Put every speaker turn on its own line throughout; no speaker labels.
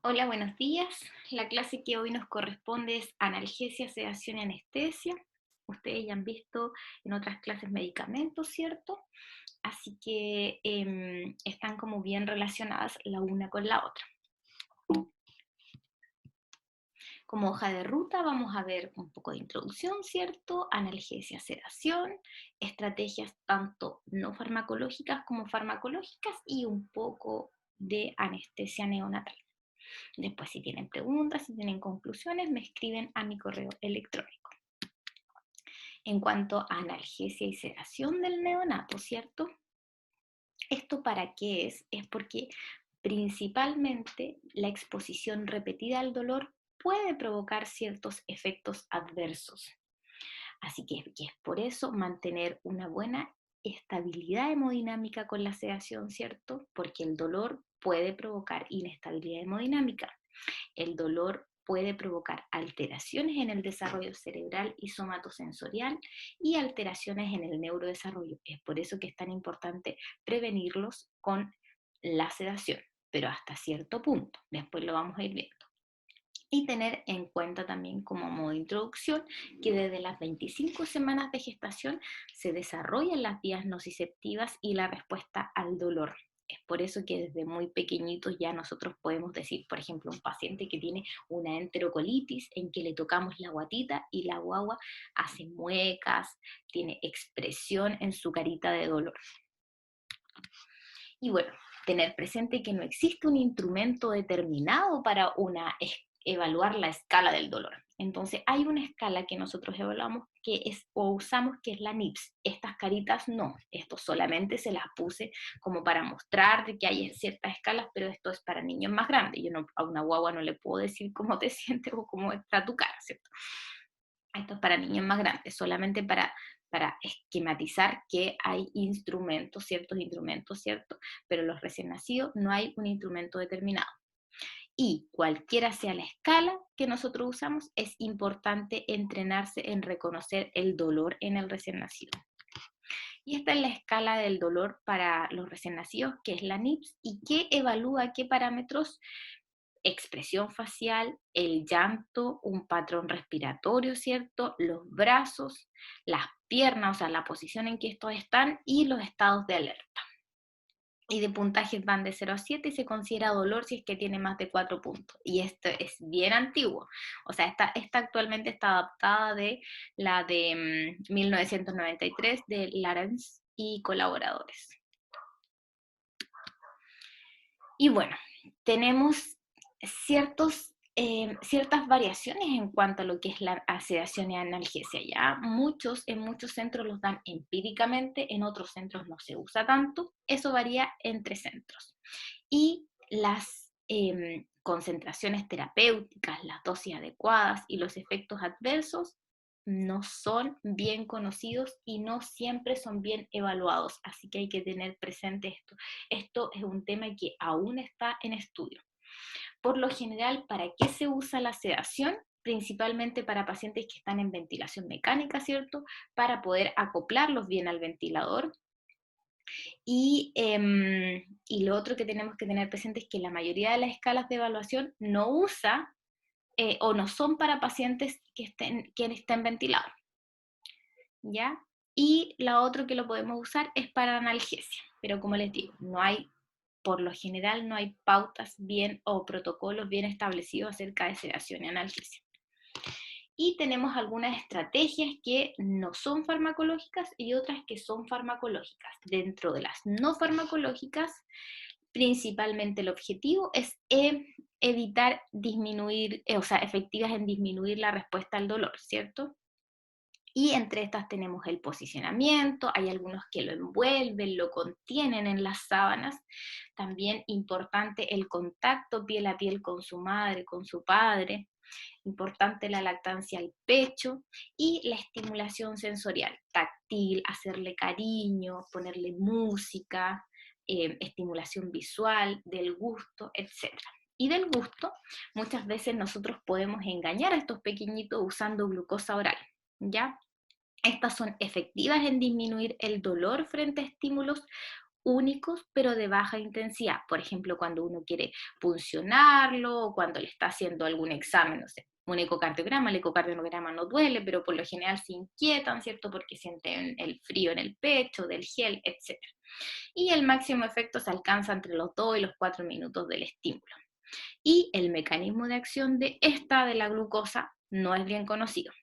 Hola, buenos días. La clase que hoy nos corresponde es analgesia, sedación y anestesia. Ustedes ya han visto en otras clases medicamentos, ¿cierto? Así que están como bien relacionadas la una con la otra. Como hoja de ruta vamos a ver un poco de introducción, ¿cierto? Analgesia, sedación, estrategias tanto no farmacológicas como farmacológicas y un poco de anestesia neonatal. Después, si tienen preguntas, si tienen conclusiones, me escriben a mi correo electrónico. En cuanto a analgesia y sedación del neonato, ¿cierto? ¿Esto para qué es? Es porque principalmente la exposición repetida al dolor puede provocar ciertos efectos adversos. Así que es por eso mantener una buena estabilidad hemodinámica con la sedación, ¿cierto? Porque el dolor puede provocar inestabilidad hemodinámica. El dolor puede provocar alteraciones en el desarrollo cerebral y somatosensorial y alteraciones en el neurodesarrollo. Es por eso que es tan importante prevenirlos con la sedación, pero hasta cierto punto. Después lo vamos a ir viendo. Y tener en cuenta también como modo de introducción que desde las 25 semanas de gestación se desarrollan las vías nociceptivas y la respuesta al dolor. Es por eso que desde muy pequeñitos ya nosotros podemos decir, por ejemplo, un paciente que tiene una enterocolitis en que le tocamos la guatita y la guagua hace muecas, tiene expresión en su carita de dolor. Y bueno, tener presente que no existe un instrumento determinado para evaluar la escala del dolor. Entonces hay una escala que nosotros evaluamos que es, o usamos, que es la NIPS. Estas caritas no, esto solamente se las puse como para mostrar de que hay ciertas escalas, pero esto es para niños más grandes. Yo no, a una guagua no le puedo decir cómo te sientes o cómo está tu cara, ¿cierto? Esto es para niños más grandes, solamente para esquematizar que hay instrumentos, ciertos instrumentos, ¿cierto? Pero los recién nacidos no hay un instrumento determinado. Y cualquiera sea la escala que nosotros usamos, es importante entrenarse en reconocer el dolor en el recién nacido. Y esta es la escala del dolor para los recién nacidos, que es la NIPS, y que evalúa qué parámetros: expresión facial, el llanto, un patrón respiratorio, ¿cierto? Los brazos, las piernas, o sea, la posición en que estos están y los estados de alerta. Y de puntajes van de 0 a 7 y se considera dolor si es que tiene más de 4 puntos. Y esto es bien antiguo. O sea, esta actualmente está adaptada de la de 1993 de Lawrence y colaboradores. Y bueno, tenemos ciertas variaciones en cuanto a lo que es la sedación y analgesia. Ya en muchos centros los dan empíricamente, en otros centros no se usa tanto. Eso varía entre centros. Y las concentraciones terapéuticas, las dosis adecuadas y los efectos adversos no son bien conocidos y no siempre son bien evaluados, así que hay que tener presente esto. Esto es un tema que aún está en estudio. Por lo general, ¿para qué se usa la sedación? Principalmente para pacientes que están en ventilación mecánica, ¿cierto? Para poder acoplarlos bien al ventilador. Y lo otro que tenemos que tener presente es que la mayoría de las escalas de evaluación no usa o no son para pacientes que estén ventilados, ¿ya? Y la otra que lo podemos usar es para analgesia, pero como les digo, por lo general no hay pautas bien o protocolos bien establecidos acerca de sedación y analgesia. Y tenemos algunas estrategias que no son farmacológicas y otras que son farmacológicas. Dentro de las no farmacológicas, principalmente el objetivo es evitar disminuir, o sea, efectivas en disminuir la respuesta al dolor, ¿cierto? Y entre estas tenemos el posicionamiento, hay algunos que lo envuelven, lo contienen en las sábanas. También importante el contacto piel a piel con su madre, con su padre. Importante la lactancia al pecho y la estimulación sensorial, táctil, hacerle cariño, ponerle música, estimulación visual, del gusto, etc. Y del gusto, muchas veces nosotros podemos engañar a estos pequeñitos usando glucosa oral, ¿ya? Estas son efectivas en disminuir el dolor frente a estímulos únicos, pero de baja intensidad. Por ejemplo, cuando uno quiere puncionarlo o cuando le está haciendo algún examen, no sé, un ecocardiograma, el ecocardiograma no duele, pero por lo general se inquietan, ¿cierto? Porque sienten el frío en el pecho, del gel, etc. Y el máximo efecto se alcanza entre los 2 y los 4 minutos del estímulo. Y el mecanismo de acción de esta, de la glucosa, no es bien conocido.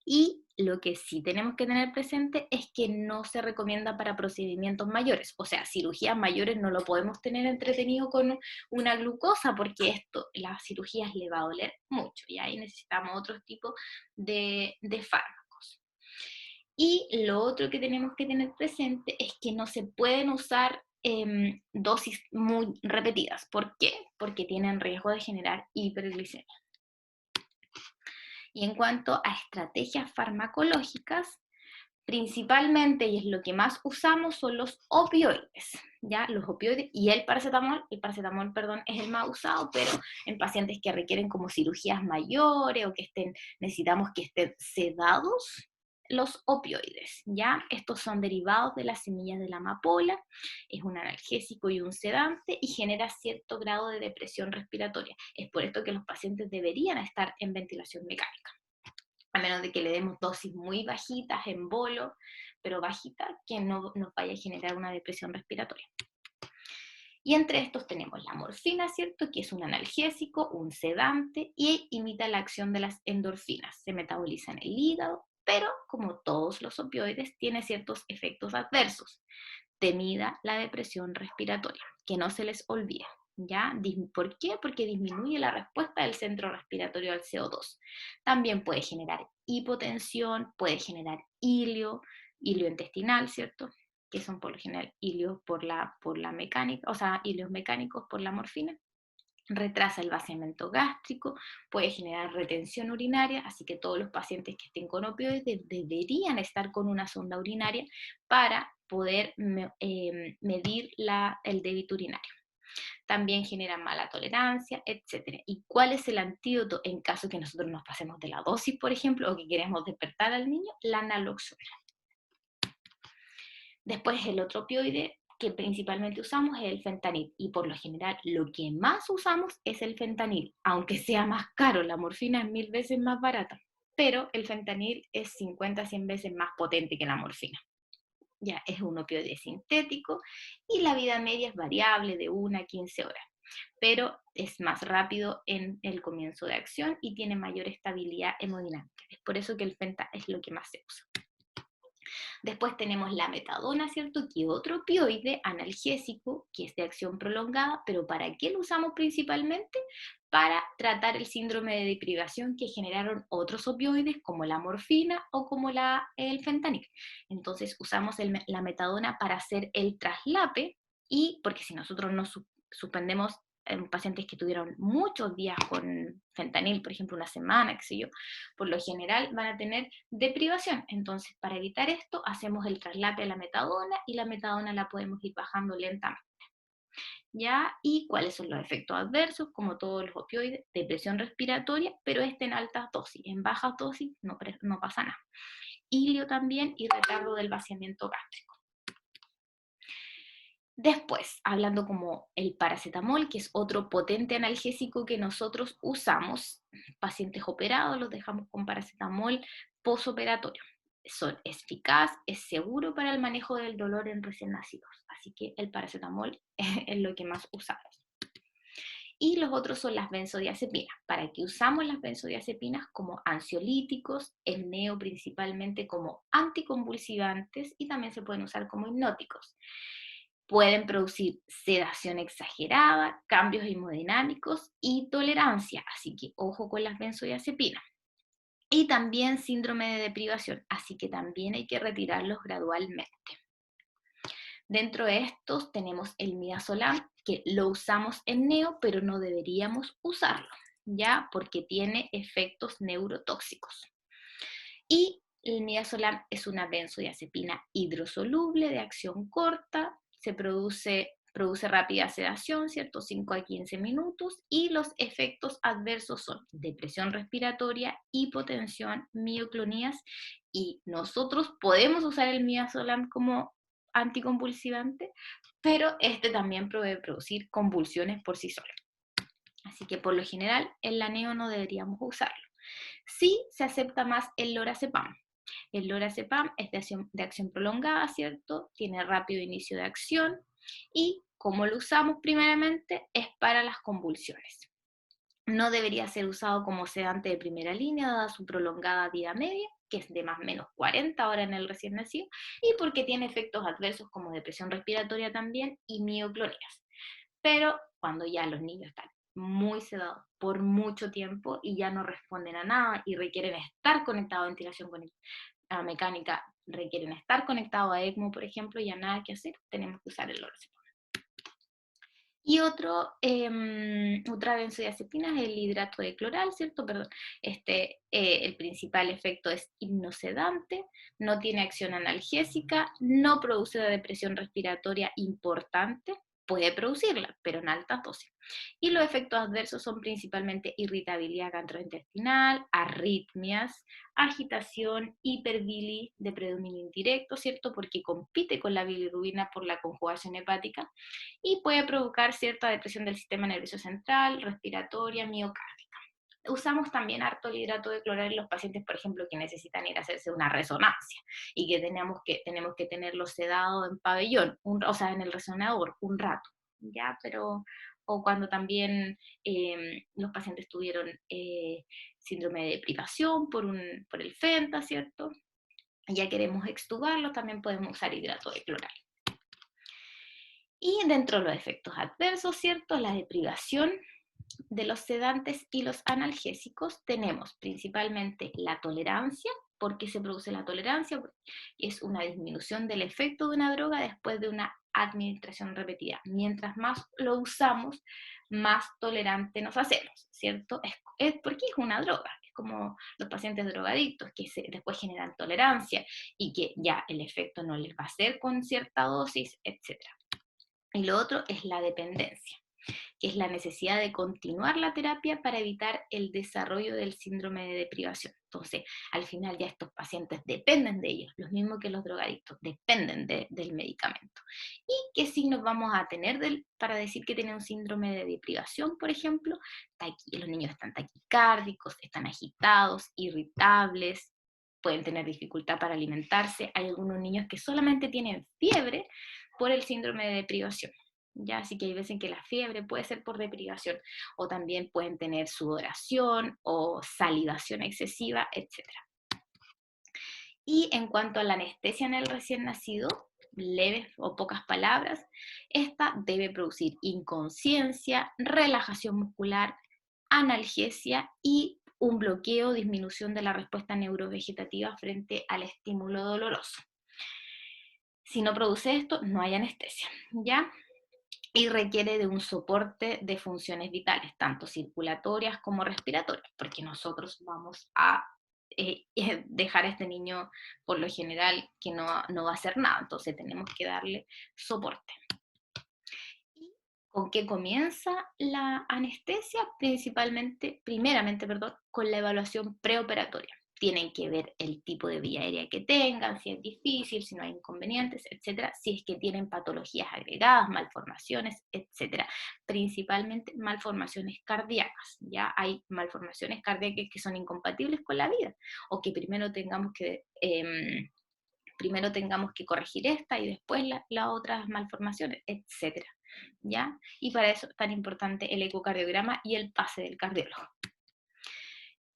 Y lo que sí tenemos que tener presente es que no se recomienda para procedimientos mayores, o sea, cirugías mayores no lo podemos tener entretenido con una glucosa porque esto, las cirugías le va a doler mucho y ahí necesitamos otro tipo de fármacos. Y lo otro que tenemos que tener presente es que no se pueden usar dosis muy repetidas. ¿Por qué? Porque tienen riesgo de generar hiperglicemia. Y en cuanto a estrategias farmacológicas, principalmente, y es lo que más usamos, son los opioides, ¿ya? Los opioides y el paracetamol, perdón, es el más usado, pero en pacientes que requieren como cirugías mayores o que necesitamos que estén sedados, los opioides, ¿ya? Estos son derivados de las semillas de la amapola, es un analgésico y un sedante y genera cierto grado de depresión respiratoria. Es por esto que los pacientes deberían estar en ventilación mecánica, a menos de que le demos dosis muy bajitas en bolo, pero bajitas, que no nos vaya a generar una depresión respiratoria. Y entre estos tenemos la morfina, ¿cierto? Que es un analgésico, un sedante, y imita la acción de las endorfinas. Se metaboliza en el hígado, pero como todos los opioides, tiene ciertos efectos adversos. Temida la depresión respiratoria, que no se les olvide. ¿Ya? ¿Por qué? Porque disminuye la respuesta del centro respiratorio al CO2. También puede generar hipotensión, puede generar hilio intestinal, ¿cierto? Que son por lo general hilios por la mecánica, o sea, hilios mecánicos por la morfina. Retrasa el vaciamiento gástrico, puede generar retención urinaria, así que todos los pacientes que estén con opioides deberían estar con una sonda urinaria para poder medir el débito urinario. También genera mala tolerancia, etc. ¿Y cuál es el antídoto en caso que nosotros nos pasemos de la dosis, por ejemplo, o que queremos despertar al niño? La naloxona. Después el otro opioide que principalmente usamos es el fentanil y por lo general lo que más usamos es el fentanil, aunque sea más caro, la morfina es 1000 veces más barata, pero el fentanil es 50 a 100 veces más potente que la morfina. Ya es un opioide sintético y la vida media es variable de 1 a 15 horas, pero es más rápido en el comienzo de acción y tiene mayor estabilidad hemodinámica. Es por eso que el fenta es lo que más se usa. Después tenemos la metadona, ¿cierto? Que es otro opioide analgésico que es de acción prolongada, pero ¿para qué lo usamos principalmente? Para tratar el síndrome de deprivación que generaron otros opioides como la morfina o como el fentanil. Entonces usamos la metadona para hacer el traslape y porque si nosotros no suspendemos en pacientes que tuvieron muchos días con fentanil, por ejemplo, una semana, qué sé yo, por lo general van a tener deprivación. Entonces, para evitar esto, hacemos el traslape a la metadona y la metadona la podemos ir bajando lentamente. ¿Ya? ¿Y cuáles son los efectos adversos? Como todos los opioides, depresión respiratoria, pero en altas dosis. En bajas dosis no pasa nada. Hilio también y retardo del vaciamiento gástrico. Después, hablando como el paracetamol, que es otro potente analgésico que nosotros usamos, pacientes operados los dejamos con paracetamol posoperatorio. Es eficaz, es seguro para el manejo del dolor en recién nacidos, así que el paracetamol es lo que más usamos. Y los otros son las benzodiazepinas. ¿Para qué usamos las benzodiazepinas? Como ansiolíticos, el neo principalmente como anticonvulsivantes y también se pueden usar como hipnóticos. Pueden producir sedación exagerada, cambios hemodinámicos y tolerancia, así que ojo con las benzodiazepinas. Y también síndrome de deprivación, así que también hay que retirarlos gradualmente. Dentro de estos tenemos el midazolam, que lo usamos en neo, pero no deberíamos usarlo, ¿ya? Porque tiene efectos neurotóxicos. Y el midazolam es una benzodiazepina hidrosoluble de acción corta, se produce rápida sedación, ¿cierto? 5 a 15 minutos, y los efectos adversos son depresión respiratoria, hipotensión, mioclonías, y nosotros podemos usar el midazolam como anticonvulsivante, pero este también puede producir convulsiones por sí solo. Así que por lo general el laneo no deberíamos usarlo. Sí se acepta más el lorazepam. El lorazepam es de acción prolongada, ¿cierto? Tiene rápido inicio de acción y como lo usamos primeramente es para las convulsiones. No debería ser usado como sedante de primera línea, dada su prolongada vida media, que es de más o menos 40 horas en el recién nacido, y porque tiene efectos adversos como depresión respiratoria también y mioclonías. Pero cuando ya los niños están muy sedados por mucho tiempo y ya no responden a nada y requieren estar conectados a ventilación mecánica, requieren estar conectados a ECMO, por ejemplo, y ya nada que hacer, tenemos que usar el lorazepam. Y otra benzodiazepina es el hidrato de cloral, ¿cierto? Perdón. El principal efecto es hipnosedante, no tiene acción analgésica, no produce una depresión respiratoria importante, puede producirla, pero en altas dosis. Y los efectos adversos son principalmente irritabilidad gastrointestinal, arritmias, agitación, hiperbilis de predominio indirecto, ¿cierto? Porque compite con la bilirrubina por la conjugación hepática y puede provocar cierta depresión del sistema nervioso central, respiratoria, miocárdica. Usamos también harto el hidrato de cloruro en los pacientes, por ejemplo, que necesitan ir a hacerse una resonancia y que tenemos que tenerlo sedado en pabellón, o sea, en el resonador, un rato, ¿ya? O cuando también los pacientes tuvieron síndrome de privación por el FENTA, ¿cierto? Y ya queremos extubarlo, también podemos usar hidrato de cloruro. Y dentro de los efectos adversos, ¿cierto? La deprivación de los sedantes y los analgésicos tenemos principalmente la tolerancia. ¿Por qué se produce la tolerancia? Es una disminución del efecto de una droga después de una administración repetida. Mientras más lo usamos, más tolerante nos hacemos, ¿cierto? Es porque es una droga. Es como los pacientes drogadictos que después generan tolerancia y que ya el efecto no les va a hacer con cierta dosis, etc. Y lo otro es la dependencia, que es la necesidad de continuar la terapia para evitar el desarrollo del síndrome de deprivación. Entonces, al final ya estos pacientes dependen de ellos, los mismos que los drogadictos, dependen del medicamento. ¿Y qué signos vamos a tener para decir que tienen un síndrome de deprivación, por ejemplo? Los niños están taquicárdicos, están agitados, irritables, pueden tener dificultad para alimentarse. Hay algunos niños que solamente tienen fiebre por el síndrome de deprivación. ¿Ya? Así que hay veces en que la fiebre puede ser por deprivación, o también pueden tener sudoración o salivación excesiva, etc. Y en cuanto a la anestesia en el recién nacido, leves o pocas palabras, esta debe producir inconsciencia, relajación muscular, analgesia y un bloqueo o disminución de la respuesta neurovegetativa frente al estímulo doloroso. Si no produce esto, no hay anestesia, ¿ya? Y requiere de un soporte de funciones vitales, tanto circulatorias como respiratorias, porque nosotros vamos a dejar a este niño, por lo general, que no va a hacer nada, entonces tenemos que darle soporte. ¿Y con qué comienza la anestesia? Primeramente, con la evaluación preoperatoria. Tienen que ver el tipo de vía aérea que tengan, si es difícil, si no hay inconvenientes, etcétera, si es que tienen patologías agregadas, malformaciones, etcétera. Principalmente malformaciones cardíacas. Ya hay malformaciones cardíacas que son incompatibles con la vida, o que primero tengamos que corregir esta y después las otras malformaciones, etcétera, ¿ya? Y para eso es tan importante el ecocardiograma y el pase del cardiólogo.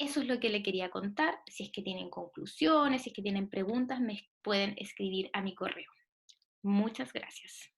Eso es lo que le quería contar. Si es que tienen conclusiones, si es que tienen preguntas, me pueden escribir a mi correo. Muchas gracias.